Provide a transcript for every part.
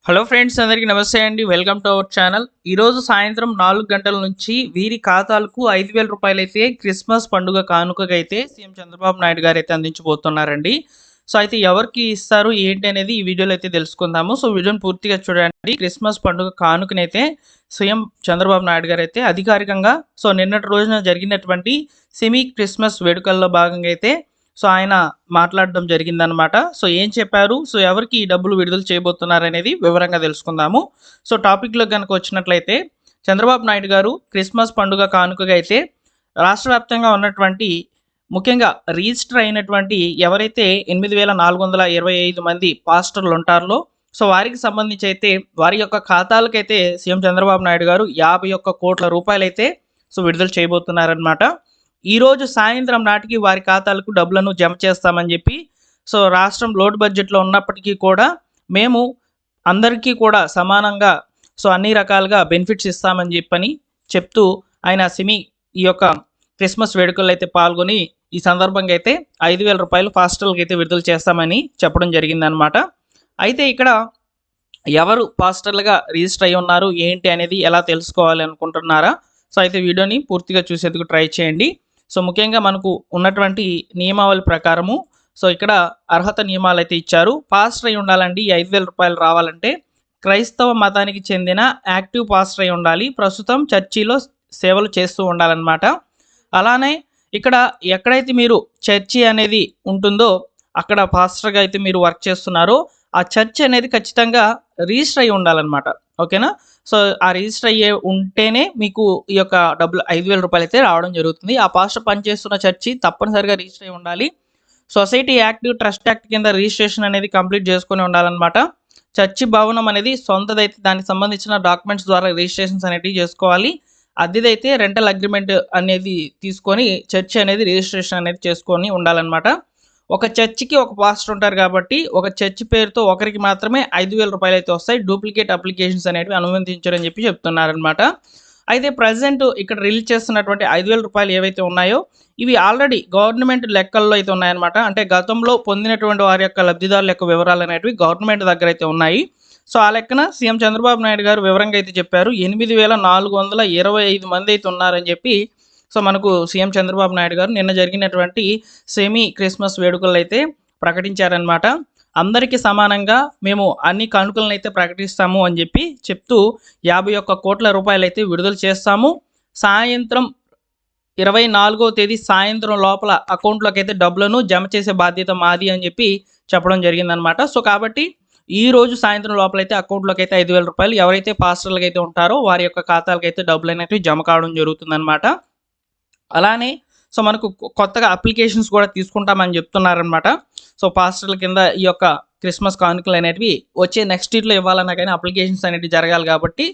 Hello friends, అందరికీ నమస్తే అండి. Welcome to our channel. ఈరోజు సాయంత్రం 4 గంటల నుంచి వీరి ఖాతాలకు 5,000 రూపాయలైతే క్రిస్మస్ పండుగ కానుకగా అయితే సీఎం చంద్రబాబు నాయుడు గారు అయితే అందించబోతున్నారండి. సో అయితే ఎవరికి ఇస్తారు ఏంటి అనేది ఈ వీడియోలో అయితే తెలుసుకుందాము. సో వీడియోని పూర్తిగా చూడండి. క్రిస్మస్ పండుగ కానుకనైతే సీఎం చంద్రబాబు నాయుడు గారు అయితే అధికారికంగా నిన్నటి రోజున జరిగినటువంటి సెమీ క్రిస్మస్ వేడుకల్లో భాగంగా అయితే ఆయన మాట్లాడడం జరిగిందనమాట. ఏం చెప్పారు? ఎవరికి ఈ డబ్బులు విడుదల చేయబోతున్నారనేది వివరంగా తెలుసుకుందాము. టాపిక్‌లోకి గనుక వచ్చినట్లయితే చంద్రబాబు నాయుడు గారు క్రిస్మస్ పండుగ కానుకగా అయితే రాష్ట్ర వ్యాప్తంగా ఉన్నటువంటి ముఖ్యంగా రిజిస్టర్ అయినటువంటి ఎవరైతే 8,425 మంది పాస్టర్లు ఉంటారో వారికి సంబంధించి అయితే వారి యొక్క ఖాతాలకైతే సీఎం చంద్రబాబు నాయుడు గారు 51 కోట్ల రూపాయలైతే విడుదల చేయబోతున్నారనమాట. ఈరోజు సాయంత్రం నాటికి వారి ఖాతాలకు డబ్బులను జమ చేస్తామని చెప్పి రాష్ట్రం లోటు బడ్జెట్లో ఉన్నప్పటికీ కూడా మేము అందరికీ కూడా సమానంగా అన్ని రకాలుగా బెనిఫిట్స్ ఇస్తామని చెప్పని చెప్తూ ఆయన ఈ యొక్క క్రిస్మస్ వేడుకల్లో అయితే పాల్గొని ఈ సందర్భంగా అయితే 5,000 రూపాయలు పాస్టర్లకు అయితే విడుదల చేస్తామని చెప్పడం జరిగిందనమాట. అయితే ఇక్కడ ఎవరు పాస్టర్లుగా రిజిస్టర్ అయి ఉన్నారు ఏంటి అనేది ఎలా తెలుసుకోవాలి అనుకుంటున్నారా? అయితే వీడియోని పూర్తిగా చూసేందుకు ట్రై చేయండి. ముఖ్యంగా మనకు ఉన్నటువంటి నియమావళి ప్రకారము ఇక్కడ అర్హత నియమాలు అయితే ఇచ్చారు. పాస్టర్ అయి ఉండాలండి. ఈ 5,000 రూపాయలు రావాలంటే క్రైస్తవ మతానికి చెందిన యాక్టివ్ పాస్టర్ అయి ఉండాలి. ప్రస్తుతం చర్చిలో సేవలు చేస్తూ ఉండాలన్నమాట. అలానే ఇక్కడ ఎక్కడైతే మీరు చర్చి అనేది ఉంటుందో అక్కడ పాస్టర్గా అయితే మీరు వర్క్ చేస్తున్నారో ఆ చర్చ్ అనేది ఖచ్చితంగా రిజిస్టర్ అయి ఉండాలన్నమాట. ఓకేనా? ఆ రిజిస్టర్ అయ్యే ఉంటేనే మీకు ఈ యొక్క డబ్బులు 5,000 రూపాయలు అయితే రావడం జరుగుతుంది. ఆ పాస్టర్ పనిచేస్తున్న చర్చి తప్పనిసరిగా రిజిస్టర్ అయి ఉండాలి. సొసైటీ యాక్టివ్ ట్రస్ట్ యాక్ట్ కింద రిజిస్ట్రేషన్ అనేది కంప్లీట్ చేసుకొని ఉండాలన్నమాట. చర్చి భవనం అనేది సొంతదైతే దానికి సంబంధించిన డాక్యుమెంట్స్ ద్వారా రిజిస్ట్రేషన్స్ అనేవి చేసుకోవాలి. అద్దెదైతే రెంటల్ అగ్రిమెంట్ అనేది తీసుకొని చర్చి అనేది రిజిస్ట్రేషన్ అనేది చేసుకొని ఉండాలన్నమాట. ఒక చర్చికి ఒక పాస్టర్ ఉంటారు కాబట్టి ఒక చర్చి పేరుతో ఒకరికి మాత్రమే 5,000 రూపాయలు అయితే వస్తాయి. డూప్లికేట్ అప్లికేషన్స్ అనేవి అనుమతించరని చెప్పి చెప్తున్నారనమాట. అయితే ప్రజెంట్ ఇక్కడ రిలీజ్ చేస్తున్నటువంటి 5,000 రూపాయలు ఏవైతే ఉన్నాయో ఇవి ఆల్రెడీ గవర్నమెంట్ లెక్కల్లో అయితే ఉన్నాయన్నమాట. అంటే గతంలో పొందినటువంటి వారి యొక్క లబ్ధిదారుల యొక్క వివరాలు అనేవి గవర్నమెంట్ దగ్గర అయితే ఉన్నాయి. ఆ లెక్కన సీఎం చంద్రబాబు నాయుడు గారు వివరంగా అయితే చెప్పారు. 8,425 మంది అయితే ఉన్నారని చెప్పి మనకు సీఎం చంద్రబాబు నాయుడు గారు నిన్న జరిగినటువంటి సెమీ క్రిస్మస్ వేడుకలు అయితే ప్రకటించారనమాట. అందరికీ సమానంగా మేము అన్ని కానుకలను అయితే ప్రకటిస్తాము అని చెప్పి చెప్తూ 51 కోట్ల రూపాయలు అయితే విడుదల చేస్తాము. సాయంత్రం 24వ తేదీ సాయంత్రం లోపల అకౌంట్లోకి అయితే డబ్బులను జమ చేసే బాధ్యత మాది అని చెప్పి చెప్పడం జరిగిందనమాట. కాబట్టి ఈ రోజు సాయంత్రం లోపల అయితే అకౌంట్లోకి అయితే 5,000 రూపాయలు ఎవరైతే పాస్టర్లకు అయితే ఉంటారో వారి యొక్క ఖాతాలకు అయితే డబ్బులు అనేవి జమ కావడం జరుగుతుందన్నమాట. అలానే మనకు కొత్తగా అప్లికేషన్స్ కూడా తీసుకుంటామని చెప్తున్నారనమాట. పాస్టర్ల కింద ఈ యొక్క క్రిస్మస్ కానుకలు అనేటివి వచ్చే నెక్స్ట్ ఇయర్లో ఇవ్వాలన్నా కానీ అప్లికేషన్స్ అనేవి జరగాలి కాబట్టి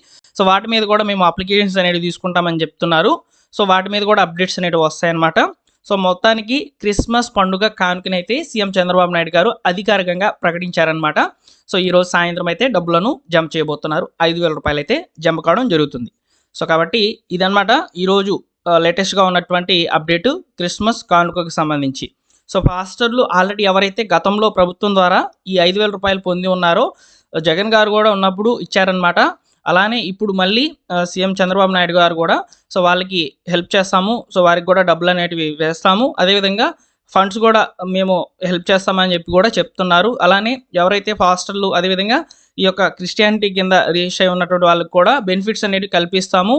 వాటి మీద కూడా మేము అప్లికేషన్స్ అనేవి తీసుకుంటామని చెప్తున్నారు. వాటి మీద కూడా అప్డేట్స్ అనేవి వస్తాయన్నమాట. మొత్తానికి క్రిస్మస్ పండుగ కానుకనైతే సీఎం చంద్రబాబు నాయుడు గారు అధికారికంగా ప్రకటించారనమాట. ఈరోజు సాయంత్రం అయితే డబ్బులను జమ చేయబోతున్నారు. 5,000 రూపాయలు అయితే జమ కావడం జరుగుతుంది. కాబట్టి ఇదనమాట ఈరోజు లేటెస్ట్గా ఉన్నటువంటి అప్డేటు క్రిస్మస్ కానుకకు సంబంధించి. పాస్టర్లు ఆల్రెడీ ఎవరైతే గతంలో ప్రభుత్వం ద్వారా ఈ 5,000 రూపాయలు పొంది ఉన్నారో జగన్ గారు కూడా ఉన్నప్పుడు ఇచ్చారనమాట. అలానే ఇప్పుడు మళ్ళీ సీఎం చంద్రబాబు నాయుడు గారు కూడా వాళ్ళకి హెల్ప్ చేస్తాము. వారికి కూడా డబ్బులు అనేటివి వేస్తాము. అదేవిధంగా ఫండ్స్ కూడా మేము హెల్ప్ చేస్తామని చెప్పి కూడా చెప్తున్నారు. అలానే ఎవరైతే పాస్టర్లు అదేవిధంగా ఈ యొక్క క్రిస్టియానిటీ కింద రిజిస్టర్ అయి ఉన్నటువంటి వాళ్ళకి కూడా బెనిఫిట్స్ అనేవి కల్పిస్తాము.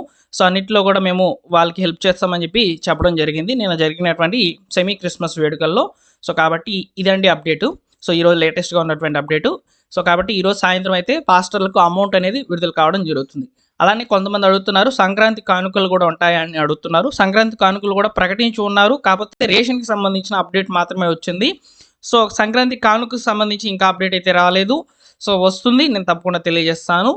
అన్నింటిలో కూడా మేము వాళ్ళకి హెల్ప్ చేస్తామని చెప్పి చెప్పడం జరిగింది నేను జరిగినటువంటి సెమీ క్రిస్మస్ వేడుకల్లో. కాబట్టి ఇదండి అప్డేటు. ఈరోజు లేటెస్ట్గా ఉన్నటువంటి అప్డేటు. కాబట్టి ఈరోజు సాయంత్రం అయితే పాస్టర్లకు అమౌంట్ అనేది విడుదల కావడం జరుగుతుంది. అలానే కొంతమంది అడుగుతున్నారు సంక్రాంతి కానుకలు కూడా ఉంటాయని అడుగుతున్నారు. సంక్రాంతి కానుకలు కూడా ప్రకటించి ఉన్నారు. కాకపోతే రేషన్కి సంబంధించిన అప్డేట్ మాత్రమే వచ్చింది. సంక్రాంతి కానుకకు సంబంధించి ఇంకా అప్డేట్ అయితే రాలేదు. వస్తుంది, నేను తప్పకుండా తెలియజేస్తాను.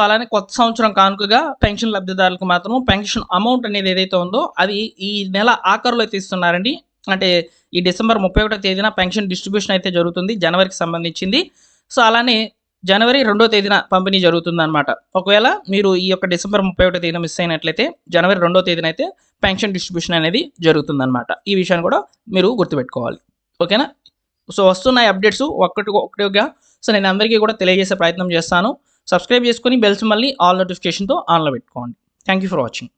అలానే కొత్త సంవత్సరం కానుకగా పెన్షన్ లబ్ధిదారులకు మాత్రం పెన్షన్ అమౌంట్ అనేది ఏదైతే ఉందో అది ఈ నెల ఆఖరులో అయితే ఇస్తున్నారండి. అంటే ఈ డిసెంబర్ 31వ తేదీన పెన్షన్ డిస్ట్రిబ్యూషన్ అయితే జరుగుతుంది జనవరికి సంబంధించింది. అలానే జనవరి 2వ తేదీన పంపిణీ జరుగుతుందన్నమాట. ఒకవేళ మీరు ఈ యొక్క డిసెంబర్ 31వ తేదీన మిస్ అయినట్లయితే జనవరి 2వ తేదీన అయితే పెన్షన్ డిస్ట్రిబ్యూషన్ అనేది జరుగుతుందన్నమాట. ఈ విషయాన్ని కూడా మీరు గుర్తుపెట్టుకోవాలి. ఓకేనా? వస్తున్నాయి అప్డేట్స్ ఒకటిగా. నేను అందరికీ కూడా తెలియజేసే ప్రయత్నం చేస్తాను. సబ్స్క్రైబ్ చేసుకొని బెల్స్ మళ్ళీ ఆల్ నోటిఫికేషన్తో ఆన్లో పెట్టుకోండి. Thank you for watching.